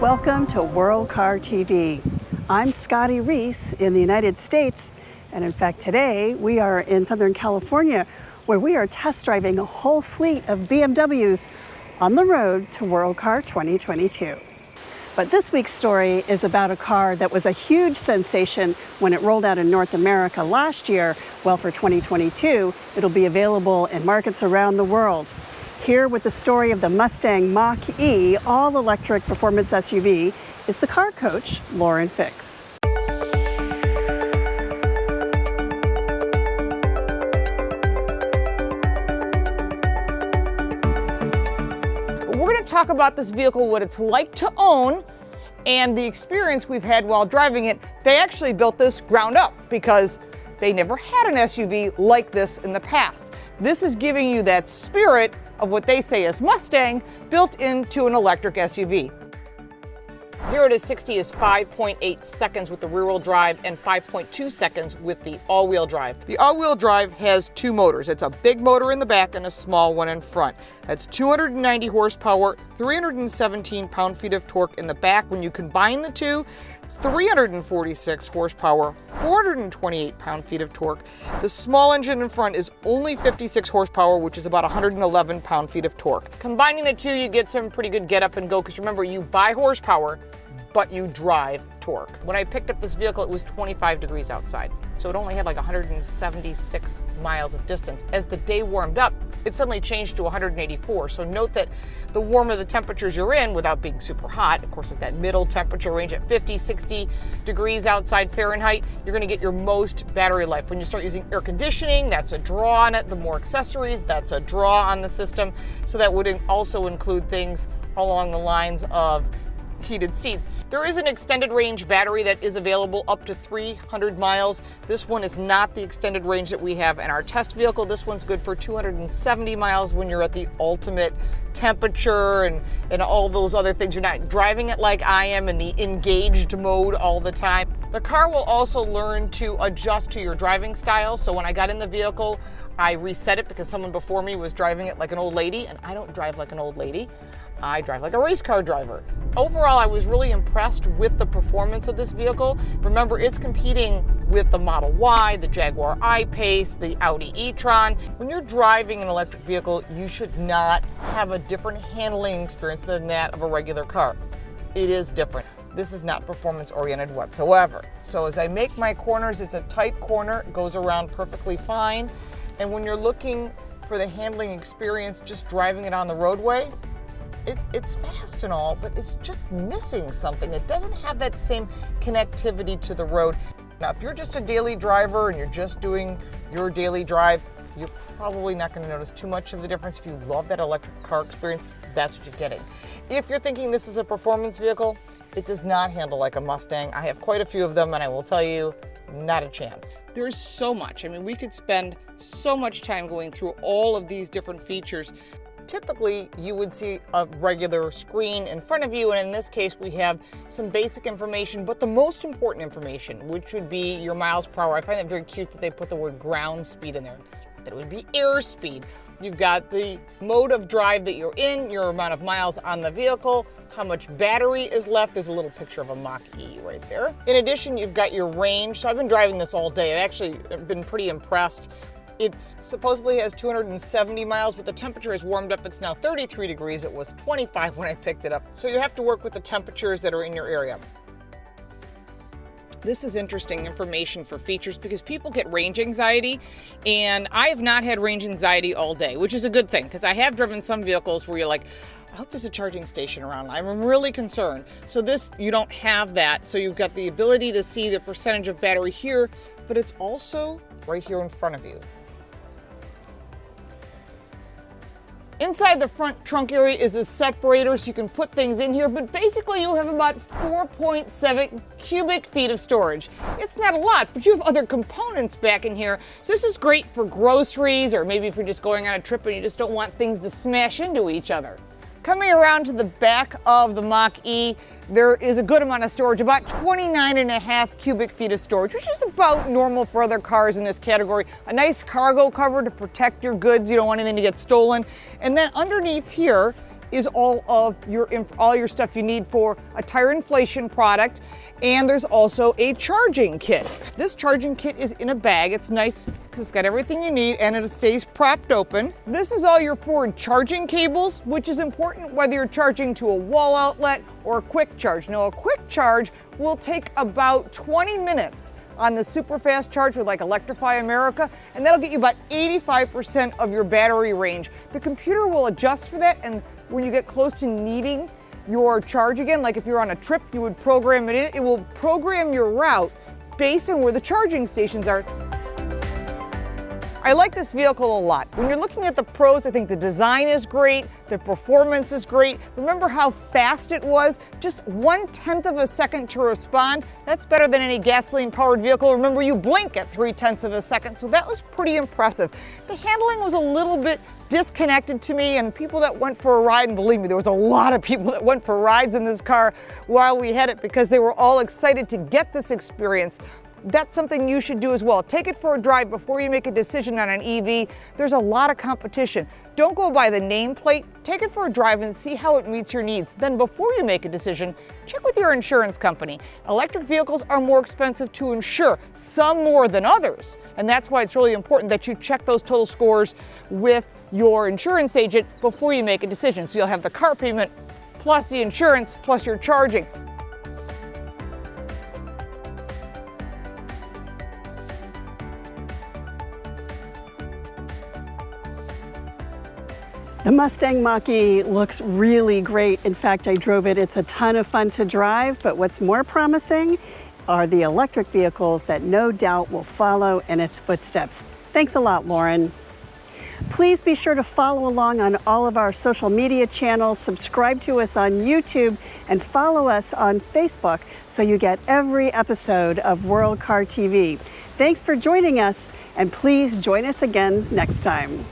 Welcome to World Car TV. I'm Scotty Reese in the United States, and in fact today we are in Southern California where we are test driving a whole fleet of BMWs on the road to World Car 2022. But this week's story is about a car that was a huge sensation when it rolled out in North America last year. Well, for 2022, it'll be available in markets around the world. Here with the story of the Mustang Mach-E all-electric performance SUV is the car coach, Lauren Fix. We're going to talk about this vehicle, what it's like to own, and the experience we've had while driving it. They actually built this ground up because they never had an SUV like this in the past. This is giving you that spirit of what they say is Mustang built into an electric SUV. 0 to 60 is 5.8 seconds with the rear-wheel drive and 5.2 seconds with the all-wheel drive. The all-wheel drive has two motors. It's a big motor in the back and a small one in front. That's 290 horsepower, 317 pound-feet of torque in the back. When you combine the two, 346 horsepower, 428 pound-feet of torque. The small engine in front is only 56 horsepower, which is about 111 pound-feet of torque. Combining the two, you get some pretty good get up and go, because remember, you buy horsepower, but you drive torque. When I picked up this vehicle, it was 25 degrees outside, so it only had like 176 miles of distance. As the day warmed up, it suddenly changed to 184. So note that the warmer the temperatures you're in, without being super hot, of course, at that middle temperature range at 50, 60 degrees outside Fahrenheit, you're gonna get your most battery life. When you start using air conditioning, that's a draw on it. The more accessories, that's a draw on the system. So that would also include things along the lines of heated seats. There is an extended range battery that is available up to 300 miles. This one is not the extended range that we have in our test vehicle. This one's good for 270 miles when you're at the ultimate temperature and all those other things. You're not driving it like I am in the engaged mode all the time. The car will also learn to adjust to your driving style. So when I got in the vehicle, I reset it because someone before me was driving it like an old lady, and I don't drive like an old lady. I drive like a race car driver. Overall, I was really impressed with the performance of this vehicle. Remember, it's competing with the Model Y, the Jaguar I-Pace, the Audi e-tron. When you're driving an electric vehicle, you should not have a different handling experience than that of a regular car. It is different. This is not performance-oriented whatsoever. So as I make my corners, it's a tight corner, it goes around perfectly fine. And when you're looking for the handling experience, just driving it on the roadway, it's fast and all, but it's just missing something. It doesn't have that same connectivity to the road. Now, if you're just a daily driver and you're just doing your daily drive, you're probably not going to notice too much of the difference. If you love that electric car experience, that's what you're getting. If you're thinking this is a performance vehicle, it does not handle like a Mustang. I have quite a few of them, and I will tell you, not a chance. There's so much. I mean, we could spend so much time going through all of these different features. Typically, you would see a regular screen in front of you, and in this case, we have some basic information, but the most important information, which would be your miles per hour. I find it very cute that they put the word ground speed in there. That it would be airspeed. You've got the mode of drive that you're in, your amount of miles on the vehicle, how much battery is left. There's a little picture of a Mach-E right there. In addition, you've got your range. So I've been driving this all day. I've actually been pretty impressed. It supposedly has 270 miles, but the temperature has warmed up. It's now 33 degrees. It was 25 when I picked it up. So you have to work with the temperatures that are in your area. This is interesting information for features because people get range anxiety, and I have not had range anxiety all day, which is a good thing because I have driven some vehicles where you're like, I hope there's a charging station around. I'm really concerned. So this, you don't have that. So you've got the ability to see the percentage of battery here, but it's also right here in front of you. Inside the front trunk area is a separator so you can put things in here, but basically you have about 4.7 cubic feet of storage. It's not a lot, but you have other components back in here. So this is great for groceries, or maybe if you're just going on a trip and you just don't want things to smash into each other. Coming around to the back of the Mach-E, there is a good amount of storage, about 29.5 cubic feet of storage, which is about normal for other cars in this category. A nice cargo cover to protect your goods. You don't want anything to get stolen. And then underneath here is all your stuff you need for a tire inflation product, and there's also a charging kit. This charging kit is in a bag. It's nice because it's got everything you need and it stays propped open. This is all your forward charging cables, which is important whether you're charging to a wall outlet or a quick charge. Now, a quick charge will take about 20 minutes on the super fast charge with like Electrify America, and that'll get you about 85% of your battery range. The computer will adjust for that, and when you get close to needing your charge again, like if you're on a trip, you would program it in. It will program your route based on where the charging stations are. I like this vehicle a lot. When you're looking at the pros, I think the design is great, the performance is great. Remember how fast it was? Just 1/10 of a second to respond. That's better than any gasoline-powered vehicle. Remember, you blink at 3/10 of a second, so that was pretty impressive. The handling was a little bit disconnected to me, and people that went for a ride, and believe me, there was a lot of people that went for rides in this car while we had it because they were all excited to get this experience. That's something you should do as well. Take it for a drive before you make a decision on an EV. There's a lot of competition. Don't go by the nameplate. Take it for a drive and see how it meets your needs. Then before you make a decision, check with your insurance company. Electric vehicles are more expensive to insure, some more than others. And that's why it's really important that you check those total scores with your insurance agent before you make a decision. So you'll have the car payment plus the insurance plus your charging. The Mustang Mach-E looks really great. In fact, I drove it. It's a ton of fun to drive, but what's more promising are the electric vehicles that no doubt will follow in its footsteps. Thanks a lot, Lauren. Please be sure to follow along on all of our social media channels, subscribe to us on YouTube, and follow us on Facebook so you get every episode of World Car TV. Thanks for joining us, and please join us again next time.